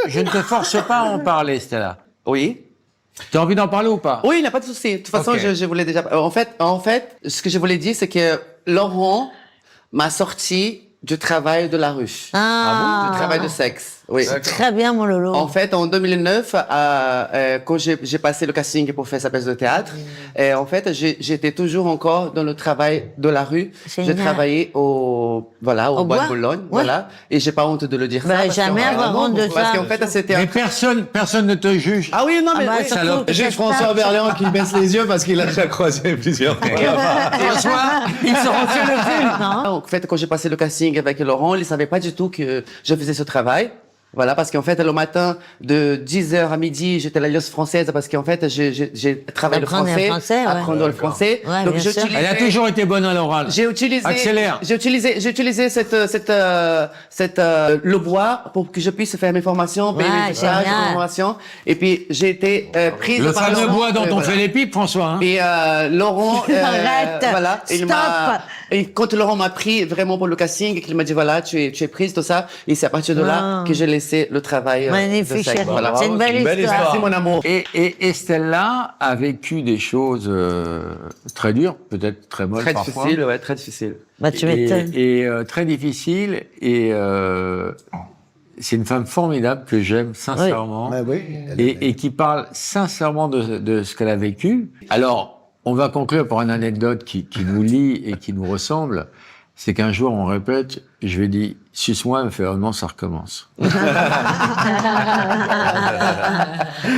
je ne te force pas à en parler, Stella. Oui. Tu as envie d'en parler ou pas? Oui, il n'y a pas de souci. De toute façon, Ok. je voulais déjà... En fait, ce que je voulais dire, c'est que Laurent m'a sorti du travail de la rue. Du travail de sexe. Oui. Très bien, mon Lolo. En fait, en 2009, quand j'ai passé le casting pour faire sa pièce de théâtre, et en fait, j'étais toujours encore dans le travail de la rue. J'ai Génial. travaillé au Bois de bois? Boulogne, Ouais. voilà. Et j'ai pas honte de le dire Bah, ça. parce jamais qu'en- avoir honte de Parce ça. qu'en fait, c'était Mais personne ne te juge. Ah oui, non, mais Ah bah, oui. surtout salope. que J'ai cette François femme- Berléand qui baisse les yeux parce qu'il a déjà croisé plusieurs fois. François, il se retient le film. Non. En fait, quand j'ai passé le casting avec Laurent, il ne savait pas du tout que je faisais ce travail. Voilà, parce qu'en fait, le matin, de 10h à midi, j'étais à l'Alliance française parce qu'en fait, j'ai travaillé le Apprendre le français, français, ouais. apprendre le français. Ouais, Donc, bien sûr. Elle a toujours été bonne à l'oral. J'ai utilisé, Accélère. j'ai utilisé le bois pour que je puisse faire mes formations, payer Ouais, mes stages, génial. mes formations. Et puis, j'ai été prise Le par fameux Laurent. bois dont on Voilà. fait les pipes, François. Hein. Et Laurent, Arrête. voilà, Stop. et quand Laurent m'a pris vraiment pour le casting, et qu'il m'a dit voilà, tu es prise, tout ça, et c'est à partir de là Ah. que j'ai laissé le travail. de Magnifique, sexe. chérie. Voilà. C'est une belle histoire. Merci mon amour. Et Stella a vécu des choses très dures, peut-être très molles Très parfois. difficile, ouais, très difficile. Bah, tu m'étonnes. Et très difficile. Et c'est une femme formidable que j'aime sincèrement. Ouais, oui. Et qui parle sincèrement de ce qu'elle a vécu. Alors, on va conclure par une anecdote qui nous lie et qui nous ressemble. C'est qu'un jour, on répète, je lui ai dit, suce-moi, elle me fait, oh non, ça recommence.